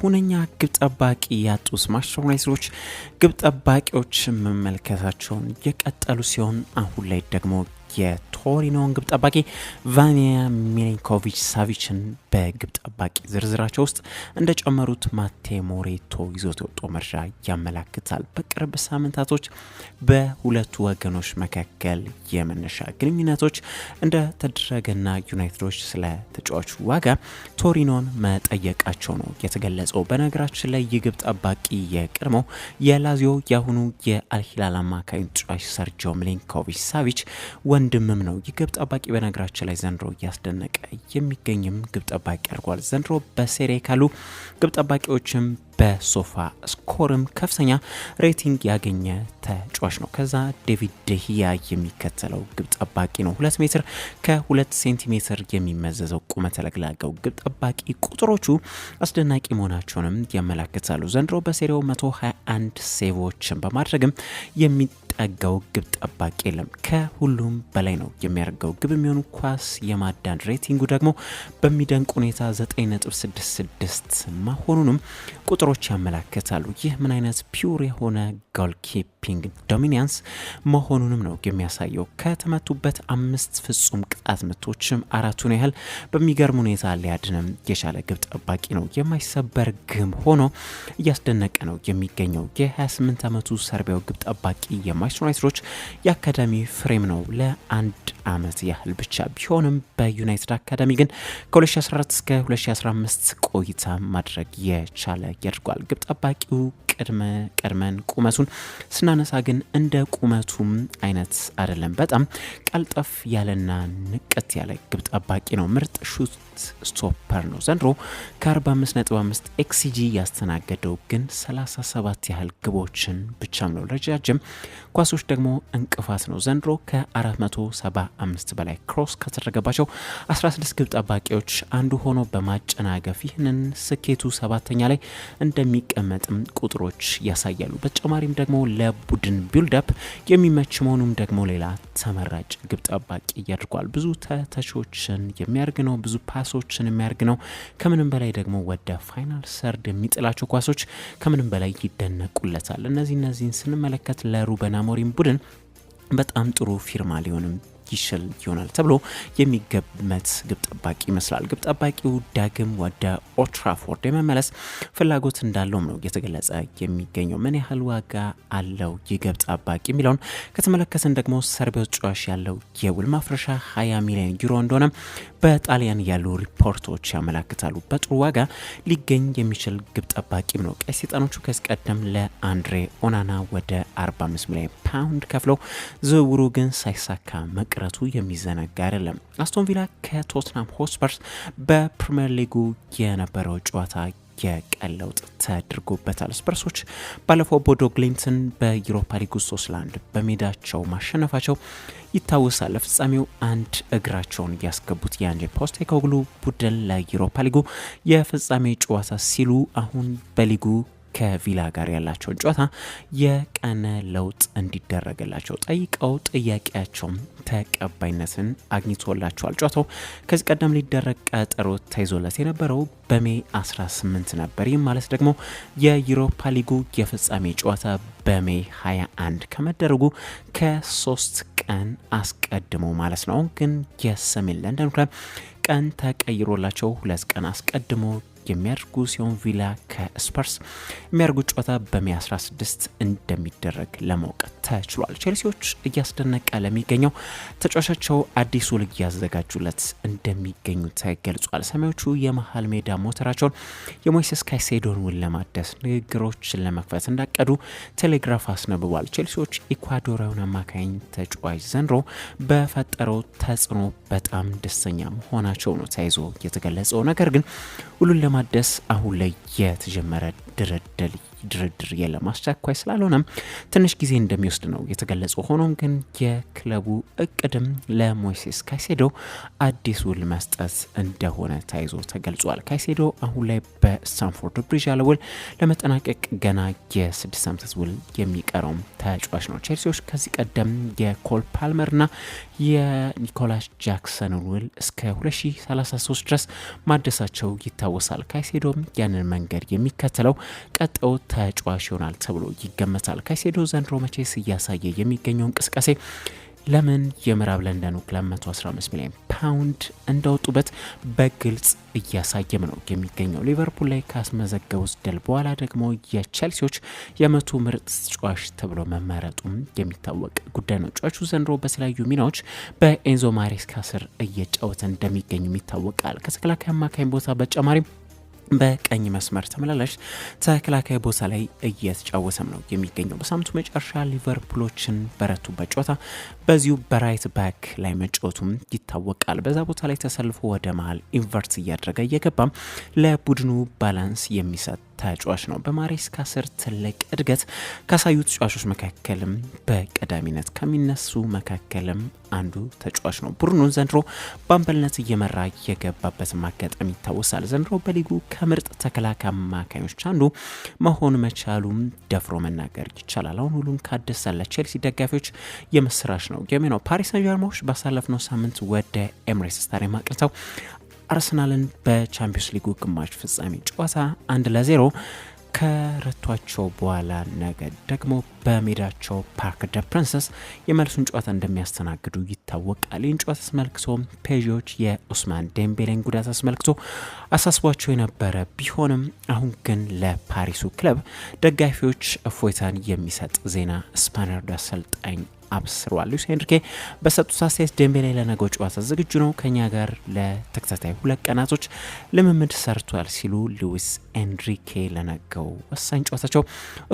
ሁነኛ ግብ ጠባቂ ያጡት ማንቸስተር ዩናይትዶች ግብ ጠባቂዎች መመልከታቸውን የቀጠሉ ሲሆን አሁን ላይ ደግሞ የቶሪኖን ግብ ጠባቂ ቫኒያ ሚሊንኮቪች ሳቪችን በግብ ጠባቂ ዝርዝራቸው ውስጥ እንደጨመሩት ማቴ ሞሬቶ ይዞት የወጣው መረጃ ያመላክታል። በቅርብ ሳምንታቶች በሁለቱ ወገኖች መካከል የመነሻ ግንኙነቶች እንደተደረገና ዩናይትዶች ስለ ተጫዋቹ ዋጋ ቶሪኖን መጠየቃቸው ነው የተገለጸው። በነገራችን ላይ የግብ ጠባቂ የቀድሞው የላዚዮ ያሁኑ የአልሂላል አማካይ ተጫዋች ሰርጂዮ ሚሊንኮቪች ሳቪች ወንድምም ነው። የግብ ጠባቂ በነገራችን ላይ ዘንድሮ እያስደነቀ የሚገኝም ግብ ጠባቂ አድርጓል። ዘንድሮ በሴሪ ካሉ ግብ ጠባቂዎችም በሶፋ ስኮርም ከፍተኛ ሬቲንግ ያገኘ ተጫዋች ነው። ከዛ ዴቪድ ደሂያ የሚከተለው ግብ ጠባቂ ነው። 2 ሜትር ከ2 ሴንቲሜትር የሚመዘዘው ቁመተ ለግላጋው ግብ ጠባቂ ቁጥሮቹ አስደናቂ መሆናቸውንም ያመላክታሉ። ዘንድሮ በሴሪው 121 ሴቮችን በማድረግም የሚጠጋው ግብ ጠባቂ የለም። ከሁሉም በላይ ነው የሚያደርገው ግብ የሚሆኑ ኳስ የማዳን ሬቲንጉ ደግሞ በሚደንቅ ሁኔታ 9.66 መሆኑንም ቁጥሮች ያመላክታሉ። ይህ ምን አይነት ፒውር የሆነ ጎል ኪፒንግ ዶሚናንስ መሆኑንም ነው የሚያሳየው። ከተመቱበት 5 ፍጹም ቅጣት ምቶችም 4ቱን ያህል በሚገርም ሁኔታ ሊያድንም የቻለ ግብ ጠባቂ ነው። የማይሰበር ግብ ሆኖ እያስደነቀ ነው የሚገኘው። የ28 ዓመቱ ሰርቢያው ግብ ጠባቂ የማንቸስተር ዩናይትዶች የአካዳሚ ፍሬም ነው ለአንድ ዓመት ያህል ብቻ ቢሆንም በዩናይትድ አካዳሚ ግን ከ2014 እስከ 2015 ቆይታ ማድረግ የቻለ ያድርጓል። ግብ ጠባቂው ቀድመን ቁመቱን ስናነሳ ግን እንደ ቁመቱም አይነት አይደለም። በጣም ቀልጠፍ ያለና ንቀት ያለ ግብ ጠባቂ ነው። ምርጥ ሹት ስቶፐር ነው። ዘንድሮ ከ45.5 ኤክሲጂ ያስተናገደው ግን 37 ያህል ግቦችን ብቻም ነው። ረጃጅም ኳሶች ደግሞ እንቅፋት ነው። ዘንድሮ ከ475 በላይ ክሮስ ከተደረገባቸው 16 ግብ ጠባቂዎች አንዱ ሆኖ በማጨናገፍ ይህንን ስኬቱ 7ኛ ላይ እንደሚቀመጥም ቁጥሮች ያሳያሉ። በተጨማሪም ደግሞ ለቡድን ቢልድአፕ የሚመች መሆኑም ደግሞ ሌላ ተመራጭ ግብ ጠባቂ ያድርጓል። ብዙ ተተቾችን የሚያርግ ነው። ብዙ ፓሶችን የሚያርግ ነው። ከምንም በላይ ደግሞ ወደ ፋይናል ሰርድ የሚጥላቸው ኳሶች ከምንም በላይ ይደነቁለታል። እነዚህን ስንመለከት ለሩበን አሞሪም ቡድን በጣም ጥሩ ፊርማ ሊሆንም ይችል ይሆናል ተብሎ የሚገመት ግብ ጠባቂ ይመስላል። ግብ ጠባቂው ዳግም ወደ ኦልድ ትራፎርድ የመመለስ ፍላጎት እንዳለው ነው የተገለጸ የሚገኘው። ምን ያህል ዋጋ አለው የግብ ጠባቂ የሚለውን ከተመለከትን ደግሞ ሰርቢያው ተጫዋች ያለው የውል ማፍረሻ 20 ሚሊዮን ዩሮ እንደሆነ በጣሊያን ያሉ ሪፖርቶች ያመላክታሉ። በጥሩ ዋጋ ሊገኝ የሚችል ግብ ጠባቂም ነው። ቀይ ሰይጣኖቹ ከዚህ ቀደም ለአንድሬ ኦናና ወደ 45 ሚሊዮን ፓውንድ ከፍለው ዝውውሩ ግን ሳይሳካ መቅረቱ የሚዘነጋ አይደለም። አስቶን ቪላ ከቶትናም ሆትስፐርስ በፕሪሚየር ሊጉ የነበረው ጨዋታ የቀለውጥ ተደርጎበታል። ስፐርሶች ባለፈው ቦዶ ግሊምትን በዩሮፓ ሊግ 3-1 በሜዳቸው ማሸነፋቸው ይታወሳል። ለፍጻሜው አንድ እግራቸውን ያስገቡት የአንጄ ፖስቴኮግሉ ቡድን ለዩሮፓ ሊጉ የፍጻሜ ጨዋታ ሲሉ አሁን በሊጉ ከቪላ ጋር ያላቸውን ጨዋታ የቀነ ለውጥ እንዲደረግላቸው ጠይቀው ጥያቄያቸውም ተቀባይነትን አግኝቶላቸዋል። ጨዋታው ከዚህ ቀደም ሊደረግ ቀጠሮ ተይዞለት የነበረው በሜይ 18 ነበር። ይህም ማለት ደግሞ የዩሮፓ ሊጉ የፍጻሜ ጨዋታ በሜይ 21 ከመደረጉ ከ3 ቀን አስቀድሞ ማለት ነው። ግን የሰሜን ለንደን ክለብ ቀን ተቀይሮላቸው 2 ቀን አስቀድሞ የሚያደርጉ ሲሆን ቪላ ከስፐርስ የሚያደርጉት ጨዋታ በሜይ 16 እንደሚደረግ ለማወቅ ተችሏል። ቼልሲዎች እያስደነቀ ለሚገኘው ተጫዋቻቸው አዲሱ ልግ ያዘጋጁለት እንደሚገኙ ተገልጿል። ሰማዮቹ የመሃል ሜዳ ሞተራቸውን የሞይሴስ ካይሴዶን ውል ለማደስ ንግግሮችን ለመክፈት እንዳቀዱ ቴሌግራፍ አስነብቧል። ቼልሲዎች ኢኳዶራዊውን አማካኝ ተጫዋች ዘንድሮ በፈጠረው ተጽዕኖ በጣም ደስተኛ መሆናቸው ነው ተይዞ የተገለጸው። ነገር ግን ሁሉን ለማደስ አሁን ላይ የተጀመረ ድርድር ድርድር የለም። አስቸኳይ ስላልሆነም ትንሽ ጊዜ እንደሚወስድ ነው የተገለጸው። ሆኖም ግን የክለቡ እቅድም ለሞይሴስ ካይሴዶ አዲስ ውል መስጠት እንደሆነ ተይዞ ተገልጿል። ካይሴዶ አሁን ላይ በስታንፎርድ ብሪጅ ያለ ውል ለመጠናቀቅ ገና የ6 ዓመታት ውል የሚቀረው ተጫዋች ነው። ቼልሲዎች ከዚህ ቀደም የኮል ፓልመርና የኒኮላስ ጃክሰን ውል እስከ 2033 ድረስ ማደሳቸው ይታወሳል። ካይሴዶም ያንን መንገድ የሚከተለው ቀጣዩ ተጫዋች ይሆናል ተብሎ ይገመታል። ካይሴዶ ዘንድሮ መቼስ እያሳየ የሚገኘው እንቅስቃሴ ለምን የምዕራብ ለንደኑ ክለብ 115 ሚሊዮን ፓውንድ እንዳወጡበት በግልጽ እያሳየም ነው የሚገኘው። ሊቨርፑል ላይ ካስመዘገቡት ድል በኋላ ደግሞ የቼልሲዎች የመቶ ምርጥ ተጫዋች ተብሎ መመረጡም የሚታወቅ ጉዳይ ነው። ተጫዋቹ ዘንድሮ በተለያዩ ሚናዎች በኤንዞ ማሬስካ ስር እየጫወተ እንደሚገኝ ይታወቃል። ከተከላካይ አማካኝ ቦታ በተጨማሪም በቀኝ መስመር ተመላላሽ ተከላካይ ቦታ ላይ እየተጫወተም ነው የሚገኘው። በሳምንቱ መጨረሻ ሊቨርፑሎችን በረቱበት ጨዋታ በዚሁ በራይት ባክ ላይ መጫወቱም ይታወቃል። በዛ ቦታ ላይ ተሰልፎ ወደ መሀል ኢንቨርት እያደረገ እየገባም ለቡድኑ ባላንስ የሚሰጥ ተጫዋች ነው። በማሬስካ ስር ትልቅ እድገት ካሳዩ ተጫዋቾች መካከልም በቀዳሚነት ከሚነሱ መካከልም አንዱ ተጫዋች ነው። ቡድኑን ዘንድሮ በአምበልነት እየመራ የገባበት አጋጣሚ ይታወሳል። ዘንድሮ በሊጉ ከምርጥ ተከላካይ አማካኞች አንዱ መሆን መቻሉም ደፍሮ መናገር ይቻላል። አሁን ሁሉም ካደሳለ ቼልሲ ደጋፊዎች የምስራች ነው የሚሆነው። ፓሪስ ሰን ዠርማኖች ባሳለፍነው ሳምንት ወደ ኤምሬትስ ስታዲየም አቅንተው አርሰናልን በቻምፒዮንስ ሊጉ ግማሽ ፍጻሜ ጨዋታ 1-0 ከረቷቸው በኋላ ነገ ደግሞ በሜዳቸው ፓርክ ደ ፕሪንሰስ የመልሱን ጨዋታ እንደሚያስተናግዱ ይታወቃል። ይህን ጨዋታ አስመልክቶ ፔዦች የኡስማን ዴምቤሌን ጉዳት አስመልክቶ አሳስቧቸው የነበረ ቢሆንም አሁን ግን ለፓሪሱ ክለብ ደጋፊዎች እፎይታን የሚሰጥ ዜና ስፓኒያርዱ አሰልጣኝ አብስሯል። ሉዊስ ኤንሪኬ በሰጡት አስተያየት ዴምቤሌ ለነገው ጨዋታ ዝግጁ ነው፣ ከኛ ጋር ለተከታታይ 2 ቀናቶች ልምምድ ሰርቷል ሲሉ ሉዊስ ኤንሪኬ ለነገው ወሳኝ ጨዋታቸው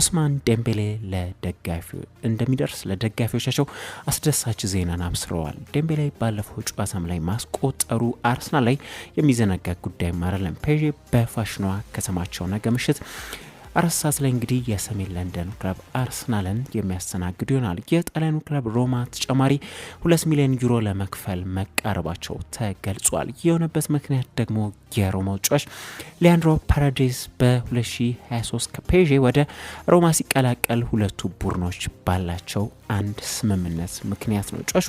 ኡስማን ዴምቤሌ ለደጋፊው እንደሚደርስ ለደጋፊዎቻቸው አስደሳች ዜናን አብስረዋል። ዴምቤሌ ባለፈው ጨዋታም ላይ ማስቆጠሩ አርሰናል ላይ የሚዘነጋ ጉዳይ አይደለም። ፔዤ በፋሽኗ ከተማቸው ነገ ምሽት 4 ሰዓት ላይ እንግዲህ የሰሜን ለንደን ክለብ አርሰናልን የሚያስተናግዱ ይሆናል። የጣሊያኑ ክለብ ሮማ ተጨማሪ 2 ሚሊዮን ዩሮ ለመክፈል መቃረባቸው ተገልጿል። የሆነበት ምክንያት ደግሞ የሮማው ተጫዋች ሊያንድሮ ፓራዴዝ በ2023 ከፔዤ ወደ ሮማ ሲቀላቀል ሁለቱ ቡድኖች ባላቸው አንድ ስምምነት ምክንያት ነው። ተጫዋቹ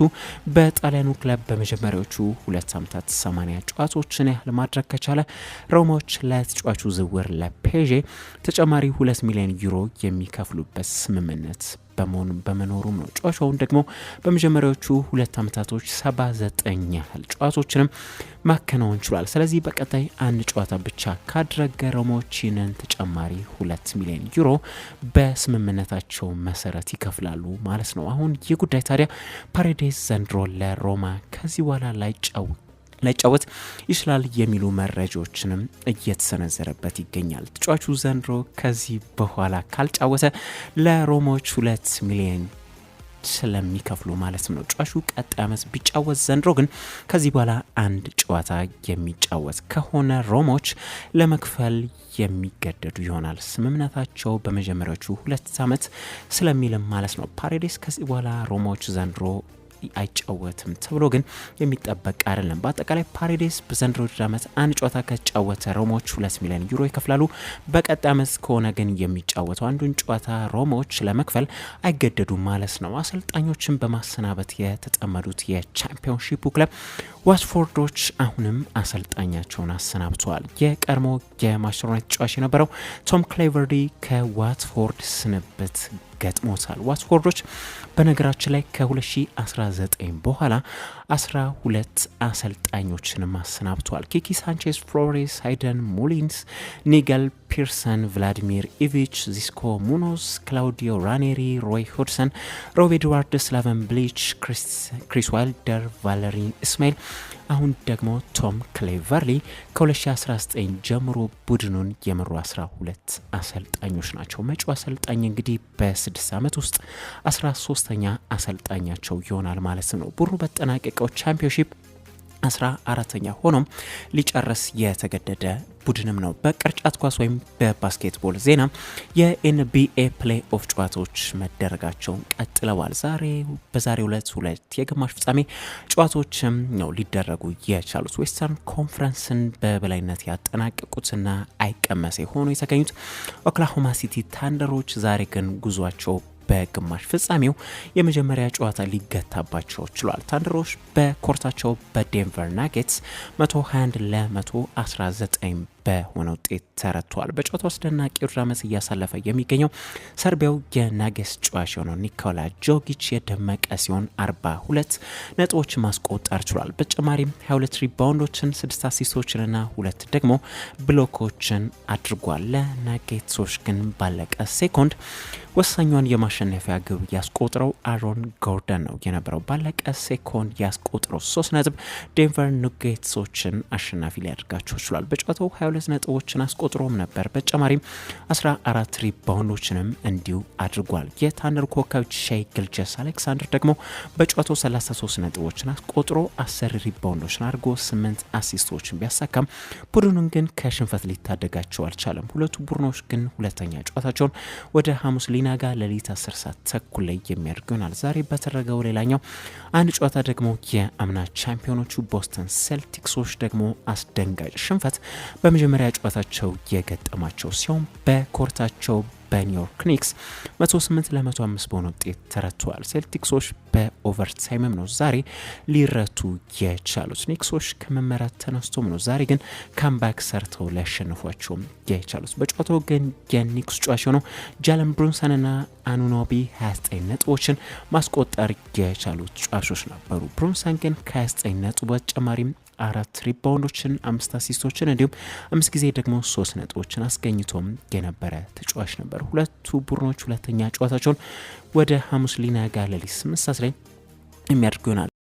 በጣሊያኑ ክለብ በመጀመሪያዎቹ 2 ዓመታት 80 ጨዋታዎችን ያህል ማድረግ ከቻለ ሮማዎች ለተጫዋቹ ዝውውር ለፔዤ ተጨማሪ 2 ሚሊዮን ዩሮ የሚከፍሉበት ስምምነት በመኖሩም ነው። ጨዋታውን ደግሞ በመጀመሪያዎቹ 2 ዓመታቶች 79 ያህል ጨዋታዎችንም ማከናወን ችሏል። ስለዚህ በቀጣይ አንድ ጨዋታ ብቻ ካደረገ ሮማዎችንን ተጨማሪ 2 ሚሊዮን ዩሮ በስምምነታቸው መሰረት ይከፍላሉ ማለት ነው። አሁን ይህ ጉዳይ ታዲያ ፓሬዴስ ዘንድሮ ለሮማ ከዚህ በኋላ ላይጫወት ይችላል የሚሉ መረጃዎችንም እየተሰነዘረበት ይገኛል። ተጫዋቹ ዘንድሮ ከዚህ በኋላ ካልጫወተ ለሮማዎች 2 ሚሊዮን ስለሚከፍሉ ማለት ነው። ተጫዋቹ ቀጣይ ዓመት ቢጫወት ዘንድሮ ግን ከዚህ በኋላ አንድ ጨዋታ የሚጫወት ከሆነ ሮማዎች ለመክፈል የሚገደዱ ይሆናል። ስምምነታቸው በመጀመሪያዎቹ 2 ዓመት ስለሚልም ማለት ነው። ፓሬዴስ ከዚህ በኋላ ሮማዎች ዘንድሮ አይጫወትም ተብሎ ግን የሚጠበቅ አይደለም። በአጠቃላይ ፓሬዴስ በዘንድሮ ዓመት አንድ ጨዋታ ከተጫወተ ሮማዎች 2 ሚሊዮን ዩሮ ይከፍላሉ። በቀጣይ ዓመት ከሆነ ግን የሚጫወተው አንዱን ጨዋታ ሮማዎች ለመክፈል አይገደዱም ማለት ነው። አሰልጣኞችን በማሰናበት የተጠመዱት የቻምፒዮንሺፑ ክለብ ዋትፎርዶች አሁንም አሰልጣኛቸውን አሰናብተዋል። የቀድሞ የማንቸስተር ዩናይትድ ተጫዋች የነበረው ቶም ክሌቨርሊ ከዋትፎርድ ስንብት ገጥሞታል። ዋትፎርዶች በነገራችን ላይ ከ2019 በኋላ 12 አሰልጣኞችን አሰናብተዋል። ኪኪ ሳንቼዝ፣ ፍሎሬስ፣ ሃይደን ሙሊንስ፣ ኒገል ፒርሰን፣ ቭላዲሚር ኢቪች፣ ዚስኮ ሙኖዝ፣ ክላውዲዮ ራኔሪ፣ ሮይ ሁድሰን፣ ሮብ ኤድዋርድ፣ ስላቨን ብሊች፣ ክሪስ ዋይልደር፣ ቫለሪን እስማኤል አሁን ደግሞ ቶም ክሌቨርሊ ከ2019 ጀምሮ ቡድኑን የመሩ 12 አሰልጣኞች ናቸው። መጪው አሰልጣኝ እንግዲህ በ6 ዓመት ውስጥ 13ኛ አሰልጣኛቸው ይሆናል ማለት ነው። ቡድኑ በተጠናቀቀው ቻምፒዮንሺፕ 14ኛ ሆኖም ሊጨርስ የተገደደ ቡድንም ነው። በቅርጫት ኳስ ወይም በባስኬትቦል ዜና የኤንቢኤ ፕሌይ ኦፍ ጨዋታዎች መደረጋቸውን ቀጥለዋል። በዛሬው ዕለት 2 የግማሽ ፍጻሜ ጨዋታዎችም ነው ሊደረጉ የቻሉት። ዌስተርን ኮንፈረንስን በበላይነት ያጠናቀቁትና አይቀመሴ ሆኖ የተገኙት ኦክላሆማ ሲቲ ታንደሮች ዛሬ ግን ጉዟቸው በግማሽ ፍጻሜው የመጀመሪያ ጨዋታ ሊገታባቸው ችሏል። ታንደሮች በኮርታቸው በዴንቨር ናጌትስ 121 ለ119 በሆነ ውጤት ተረቷል። በጨዋታው አስደናቂ ውድድር እያሳለፈ የሚገኘው ሰርቢያው የናጌትስ ጨዋች የሆነው ኒኮላ ጆጊች የደመቀ ሲሆን 42 ነጥቦች ማስቆጠር ችሏል። በተጨማሪም 22 ሪባውንዶችን 6 አሲስቶችንና 2 ደግሞ ብሎኮችን አድርጓል። ለናጌትሶች ግን ባለቀ ሴኮንድ ወሳኛውን የማሸነፊያ ግብ ያስቆጥረው አሮን ጎርደን ነው የነበረው። ባለቀ ሴኮንድ ያስቆጥረው 3 ነጥብ ዴንቨር ናጌትሶችን አሸናፊ ሊያደርጋቸው ችሏል። በጨዋታው 22 ነጥቦችን አስቆጥሮም ነበር። በተጨማሪም 14 ሪባውንዶችንም እንዲሁ አድርጓል። የታንደር ኮከብ ሼይ ጊልጀስ አሌክሳንደር ደግሞ በጨዋታው 33 ነጥቦችን አስቆጥሮ 10 ሪባውንዶችን አድርጎ 8 አሲስቶችን ቢያሳካም ቡድኑን ግን ከሽንፈት ሊታደጋቸው አልቻለም። ሁለቱ ቡድኖች ግን ሁለተኛ ጨዋታቸውን ወደ ሐሙስ ሊናጋ ሌሊት 10 ሰዓት ተኩል ላይ የሚያደርጉ ይሆናል። ዛሬ በተደረገው ሌላኛው አንድ ጨዋታ ደግሞ የአምና ቻምፒዮኖቹ ቦስተን ሴልቲክሶች ደግሞ አስደንጋጭ ሽንፈት በመጀመሪያ ጨዋታቸው የገጠማቸው ሲሆን በኮርታቸው በኒውዮርክ ኒክስ 108 ለ105 በሆነ ውጤት ተረቷል። ሴልቲክሶች በኦቨርታይምም ነው ዛሬ ሊረቱ የቻሉት። ኒክሶች ከመመራት ተነስቶም ነው ዛሬ ግን ካምባክ ሰርተው ሊያሸንፏቸው የቻሉት። በጨዋታው ግን የኒክስ ጨዋች ሆነው ጃለን ብሩንሰንና አኑኖቢ 29 ነጥቦችን ማስቆጠር የቻሉት ጨዋቾች ነበሩ። ብሩንሰን ግን ከ29 ነጥብ በተጨማሪም 4 ሪባውንዶችን 5 አሲስቶችን እንዲሁም 5 ጊዜ ደግሞ 3 ነጥቦችን አስገኝቶም የነበረ ተጫዋች ነበር። ሁለቱ ቡድኖች ሁለተኛ ጨዋታቸውን ወደ ሐሙስ ሊናጋ ሌሊት 8 ሰዓት ላይ የሚያደርጉ ይሆናል።